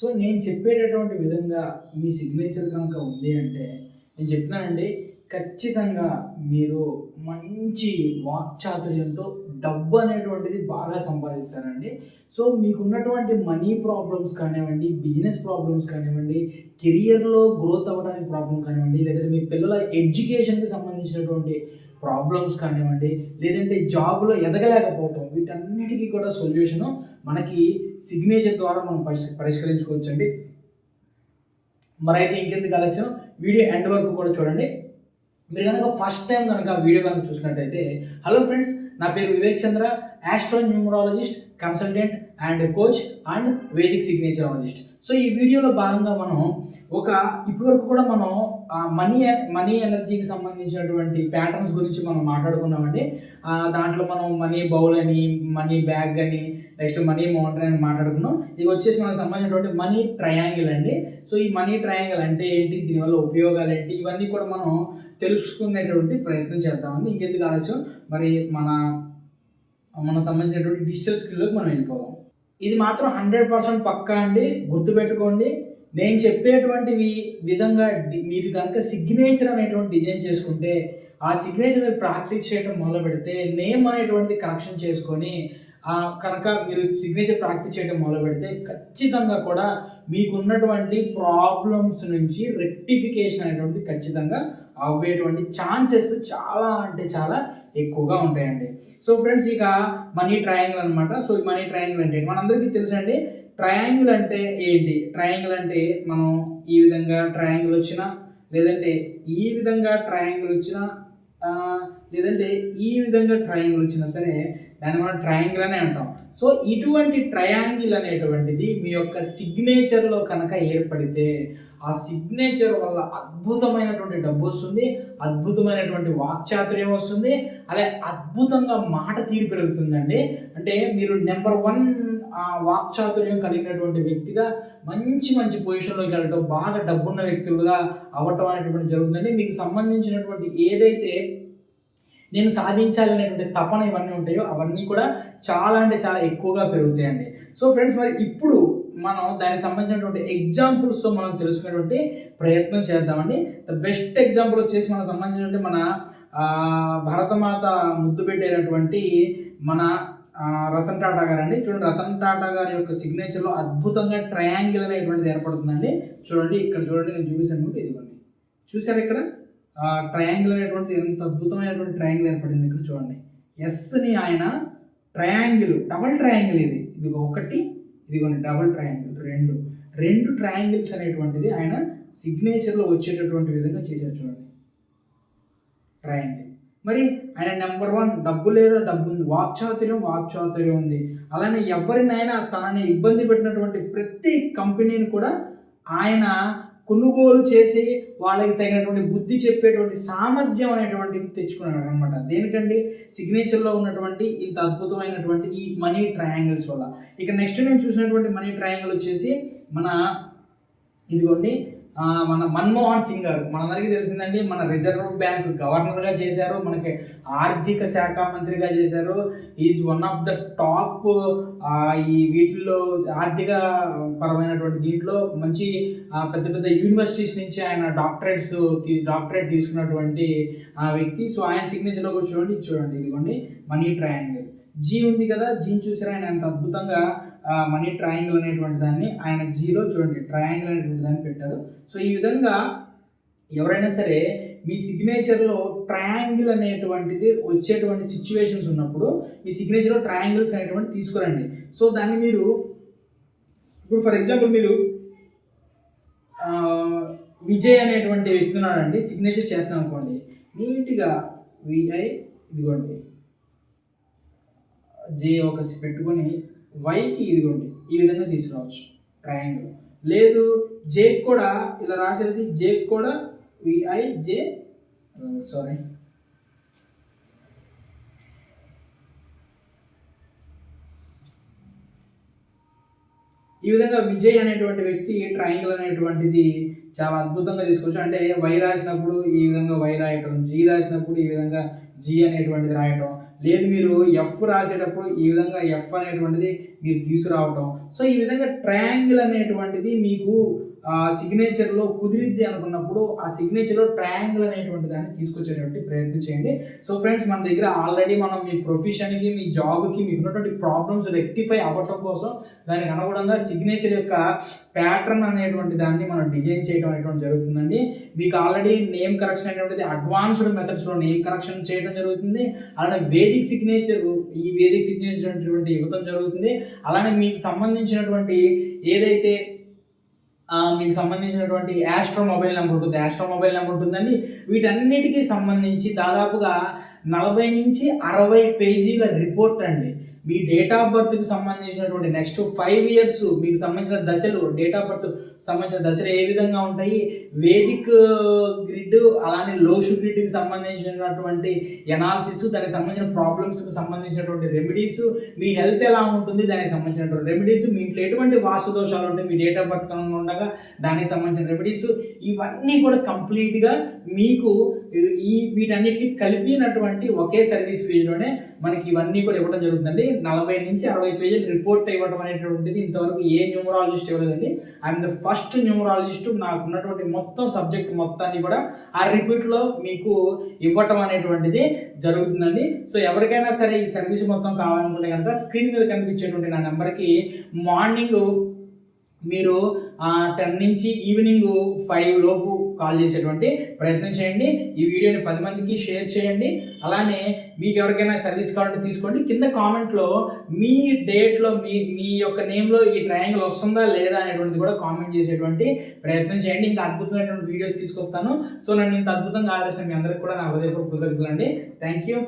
So నేను చెప్పేటటువంటి విధంగా మీ సిగ్నేచర్ కనుక ఉంది అంటే నేను చెప్తున్నానండి, ఖచ్చితంగా మీరు మంచి వాక్చాతుర్యంతో డబ్బు అనేటువంటిది బాగా సంపాదిస్తారండి. సో మీకున్నటువంటి మనీ ప్రాబ్లమ్స్ కానివ్వండి, బిజినెస్ ప్రాబ్లమ్స్ కానివ్వండి, కెరియర్‌లో గ్రోత్ అవ్వడానికి ప్రాబ్లమ్ కానివ్వండి, లేదంటే మీ పిల్లల ఎడ్యుకేషన్‌కి సంబంధించినటువంటి ప్రాబ్లమ్స్ కానివ్వండి, లేదంటే జాబ్‌లో ఎదగలేకపోవటం, వీటన్నిటికి కూడా సొల్యూషను మనకి సిగ్నేచర్ ద్వారా మనం పరిష్కరించుకోవచ్చండి. మరైతే ఇంకెందుకు ఆలస్యం, వీడియో ఎండ్ వరకు కూడా చూడండి. మీరు కనుక ఫస్ట్ టైం కనుక వీడియో కనుక చూసినట్టయితే, హలో ఫ్రెండ్స్, నా పేరు Vivek Chandra, astro numerologist, consultant and coach and Vedic signaturologist. So ఈ వీడియోలో భాగంగా మనం ఇప్పటివరకు కూడా మనం మనీ ఎనర్జీకి సంబంధించినటువంటి ప్యాటర్న్స్ గురించి మనం మాట్లాడుకున్నామండి. దాంట్లో మనం మనీ బౌల్ అని, మనీ బ్యాగ్ అని, నెక్స్ట్ మనీ మౌంటైన్ అని మాట్లాడుకున్నాం. ఇది వచ్చేసి మనకు సంబంధించినటువంటి మనీ ట్రయాంగిల్ అండి. సో ఈ మనీ ట్రయాంగిల్ అంటే ఏంటి, దీనివల్ల ఉపయోగాలు ఏంటి, ఇవన్నీ కూడా మనం తెలుసుకునేటువంటి ప్రయత్నం చేద్దామండి. ఇంకెందుకు ఆలస్యం, మరి మనకు సంబంధించినటువంటి డిజిటల్ స్కిల్లోకి మనం వెళ్ళిపోదాం. ఇది మాత్రం 100% పక్కా అండి, గుర్తుపెట్టుకోండి. నేను చెప్పేటువంటి విధంగా మీరు కనుక సిగ్నేచర్ అనేటువంటి డిజైన్ చేసుకుంటే, ఆ సిగ్నేచర్ మీరు ప్రాక్టీస్ చేయడం మొదలు పెడితే, నేమ్ అనేటువంటిది కరెక్షన్ చేసుకొని కనుక మీరు సిగ్నేచర్ ప్రాక్టీస్ చేయడం మొదలు పెడితే, ఖచ్చితంగా కూడా మీకున్నటువంటి ప్రాబ్లమ్స్ నుంచి రెక్టిఫికేషన్ అనేటువంటిది ఖచ్చితంగా అవ్వేటువంటి ఛాన్సెస్ చాలా అంటే చాలా ఎక్కువగా ఉంటాయండి. సో ఫ్రెండ్స్, ఇక మనీ ట్రయాంగిల్ అనమాట. సో ఈ మనీ ట్రయాంగిల్ అంటే మనందరికీ తెలుసండి. ట్రయాంగిల్ అంటే ఏంటి? ట్రయాంగిల్ అంటే మనం ఈ విధంగా ట్రయాంగిల్ వచ్చినా, లేదంటే ఈ విధంగా ట్రయాంగిల్ వచ్చినా, లేదంటే ఈ విధంగా ట్రయాంగిల్ వచ్చినా సరే దాన్ని మనం ట్రయాంగిల్ అనే అంటాం. సో ఇటువంటి ట్రయాంగిల్ అనేటువంటిది మీ యొక్క సిగ్నేచర్లో కనుక ఏర్పడితే, ఆ సిగ్నేచర్ వల్ల అద్భుతమైనటువంటి డబ్బు వస్తుంది, అద్భుతమైనటువంటి వాక్చాతుర్యం వస్తుంది, అలాగే అద్భుతంగా మాట తీరు పెరుగుతుందండి. అంటే మీరు నెంబర్ 1 వాక్చాతుర్యం కలిగినటువంటి వ్యక్తిగా మంచి మంచి పొజిషన్లోకి వెళ్ళటం, బాగా డబ్బున్న వ్యక్తులుగా అవ్వటం అనేటువంటి జరుగుతుందండి. మీకు సంబంధించినటువంటి ఏదైతే నేను సాధించాలి అనేటువంటి తపన ఇవన్నీ ఉంటాయో అవన్నీ కూడా చాలా అంటే చాలా ఎక్కువగా పెరుగుతాయండి. సో ఫ్రెండ్స్, మరి ఇప్పుడు మనం దానికి సంబంధించినటువంటి ఎగ్జాంపుల్స్తో మనం తెలుసుకునేటువంటి ప్రయత్నం చేద్దామండి. ద బెస్ట్ ఎగ్జాంపుల్ వచ్చేసి మనకు సంబంధించినటువంటి మన భరతమాత ముద్దు పెట్టేటటువంటి మన రతన్ టాటా గారు అండి. చూడండి, రతన్ టాటా గారి యొక్క సిగ్నేచర్లో అద్భుతంగా ట్రయాంగిల్ అనేటువంటిది ఏర్పడుతుందండి. చూడండి, ఇక్కడ చూడండి, నేను చూపిస్తాను మీకు. ఇదిగోండి, చూసారు ఇక్కడ ట్రయాంగిల్ అనేటువంటిది ఎంత అద్భుతమైనటువంటి ట్రయాంగిల్ ఏర్పడింది. ఇక్కడ చూడండి, ఎస్ని ఆయన ట్రయాంగిల్, డబల్ ట్రయాంగిల్ ఇది ఒకటి, ఇదిగోండి డబల్ ట్రయాంగిల్, రెండు ట్రయాంగిల్స్ అనేటువంటిది ఆయన సిగ్నేచర్లో వచ్చేటటువంటి విధంగా చేశారు. చూడండి, ట్రయాంగిల్. మరి ఆయన నెంబర్ 1 డబ్బు లేదా డబ్బు ఉంది, వాక్చాతుర్యం ఉంది. అలానే ఎవరినైనా తనని ఇబ్బంది పెట్టినటువంటి ప్రతి కంపెనీని కూడా ఆయన కొనుగోలు చేసి వాళ్ళకి తగినటువంటి బుద్ధి చెప్పేటువంటి సామర్థ్యం అనేటువంటిది తెచ్చుకున్నాడు అనమాట. దేనికండి? సిగ్నేచర్లో ఉన్నటువంటి ఇంత అద్భుతమైనటువంటి ఈ మనీ ట్రయాంగిల్స్ వల్ల. ఇక నెక్స్ట్ నేను చూసినటువంటి మనీ ట్రయాంగిల్ వచ్చేసి ఇదిగోండి, మన మన్మోహన్ సింగ్ గారు. మనందరికీ తెలిసిందండి, మన రిజర్వ్ బ్యాంక్ గవర్నర్గా చేశారు, మనకి ఆర్థిక శాఖ మంత్రిగా చేశారు. Is one of the top ఈ వీటిల్లో ఆర్థిక పరమైనటువంటి దీంట్లో మంచి పెద్ద పెద్ద యూనివర్సిటీస్ నుంచి ఆయన డాక్టరేట్ తీసుకున్నటువంటి వ్యక్తి. సో ఆయన సిగ్నేచర్లో కూడా చూడండి, ఇదిగోండి మనీ ట్రయాంగిల్. జీ ఉంది కదా, జీని చూసారా, ఆయన ఎంత అద్భుతంగా మనీ ట్రయాంగిల్ అనేటువంటి దాన్ని ఆయన జీలో చూడండి ట్రయాంగిల్ అనేటువంటి దాన్ని పెట్టారు. సో ఈ విధంగా ఎవరైనా సరే మీ సిగ్నేచర్లో ట్రయాంగిల్ అనేటువంటిది వచ్చేటువంటి సిచ్యువేషన్స్ ఉన్నప్పుడు మీ సిగ్నేచర్లో ట్రయాంగిల్స్ అనేటువంటి తీసుకురండి. సో దాన్ని మీరు ఇప్పుడు ఫర్ ఎగ్జాంపుల్ మీరు విజయ్ అనేటువంటి వ్యక్తి ఉన్నాడండి, సిగ్నేచర్ చేస్తాం అనుకోండి, నీట్గా విఐ, ఇదిగోండి జే ఒక పెట్టుకొని వైకి ఇదిగోండి ఈ విధంగా తీసుకురావచ్చు ట్రయాంగిల్. లేదు జేక్ కూడా ఇలా రాసేసి జేక్ కూడా విఐ జే ఈ విధంగా విజయ్ అనేటువంటి వ్యక్తి ట్రయాంగిల్ అనేటువంటిది చాలా అద్భుతంగా తీసుకోవచ్చు. అంటే వై రాసినప్పుడు ఈ విధంగా వై రాయటం, జీ రాసినప్పుడు ఈ విధంగా జీ అనేటువంటిది రాయటం, లేదు మీరు ఎఫ్ రాసేటప్పుడు ఈ విధంగా ఎఫ్ అనేటువంటిది మీరు తీసుకురావటం. సో ఈ విధంగా ట్రయాంగిల్ అనేటువంటిది మీకు సిగ్నేచర్లో కుదిరిద్ది అనుకున్నప్పుడు ఆ సిగ్నేచర్లో ట్రయాంగిల్ అనేటువంటి దాన్ని తీసుకొచ్చేటువంటి ప్రయత్నం చేయండి. సో ఫ్రెండ్స్, మన దగ్గర ఆల్రెడీ మనం మీ ప్రొఫెషన్కి, మీ జాబ్కి మీకు ఉన్నటువంటి ప్రాబ్లమ్స్ రెక్టిఫై అవ్వటం కోసం దానికి అనుగుణంగా సిగ్నేచర్ యొక్క ప్యాటర్న్ అనేటువంటి దాన్ని మనం డిజైన్ చేయడం అనేటువంటి జరుగుతుందండి. మీకు ఆల్రెడీ నేమ్ కరెక్షన్ అనేటువంటిది అడ్వాన్స్డ్ మెథడ్స్లో నేమ్ కరెక్షన్ చేయడం జరుగుతుంది. అలానే వేదిక్ సిగ్నేచర్, ఈ వేదిక్ సిగ్నేచర్ అనేటువంటి ఇవ్వడం జరుగుతుంది. అలానే మీకు సంబంధించినటువంటి ఏదైతే మీకు సంబంధించినటువంటి యాస్ట్రో మొబైల్ నెంబర్ ఉంటుంది, యాస్ట్రో మొబైల్ నెంబర్ ఉంటుందండి. వీటన్నిటికీ సంబంధించి దాదాపుగా 40 నుంచి 60 పేజీల రిపోర్ట్ అండి. మీ డేట్ ఆఫ్ బర్త్కి సంబంధించినటువంటి నెక్స్ట్ 5 ఇయర్స్ మీకు సంబంధించిన దశలు, డేట్ ఆఫ్ బర్త్ సంబంధించిన దశలు ఏ విధంగా ఉంటాయి, వేదిక్ గ్రిడ్ అలానే లోషు గ్రిడ్కి సంబంధించినటువంటి ఎనాలిసిస్, దానికి సంబంధించిన ప్రాబ్లమ్స్కి సంబంధించినటువంటి రెమెడీస్, మీ హెల్త్ ఎలా ఉంటుంది దానికి సంబంధించినటువంటి రెమెడీస్, మీ ఇంట్లో ఎటువంటి వాస్తు దోషాలు ఉంటాయి మీ డేట్ ఆఫ్ బర్త్ కనుక ఉండగా దానికి సంబంధించిన రెమెడీస్, ఇవన్నీ కూడా కంప్లీట్గా మీకు వీటన్నిటికీ కలిపినటువంటి ఒకే సర్వీస్ ఫీజులోనే మనకి ఇవన్నీ కూడా ఇవ్వడం జరుగుతుందండి. 40 నుంచి 60 పేజీలు రిపోర్ట్ ఇవ్వడం అనేటువంటిది ఇంతవరకు ఏ న్యూమరాలజిస్ట్ ఇవ్వలేదండి. I'm the first numerologist. నాకు ఉన్నటువంటి మొత్తం సబ్జెక్ట్ మొత్తాన్ని కూడా ఆ రిపీట్లో మీకు ఇవ్వటం అనేటువంటిది జరుగుతుందండి. సో ఎవరికైనా సరే ఈ సర్వీస్ మొత్తం కావాలనుకుంటే కనుక స్క్రీన్ మీద కనిపించేటువంటి నా నెంబర్కి మార్నింగ్ మీరు 10 నుంచి ఈవినింగ్ 5 లోపు కాల్ చేసేటువంటి ప్రయత్నం చేయండి. ఈ వీడియోని 10 మందికి షేర్ చేయండి. అలానే మీకు ఎవరికైనా సర్వీస్ కావాలంటే తీసుకోండి. కింద కామెంట్లో మీ డేట్లో మీ యొక్క నేమ్లో ఈ ట్రయాంగిల్ వస్తుందా లేదా అనేటువంటిది కూడా కామెంట్ చేసేటువంటి ప్రయత్నం చేయండి. ఇంకా అద్భుతమైనటువంటి వీడియోస్ తీసుకొస్తాను. సో నన్ను ఇంత అద్భుతంగా ఆదర్శం మీ అందరికి కూడా నా హృదయపూర్వక కృతజ్ఞతలండి. Thank you.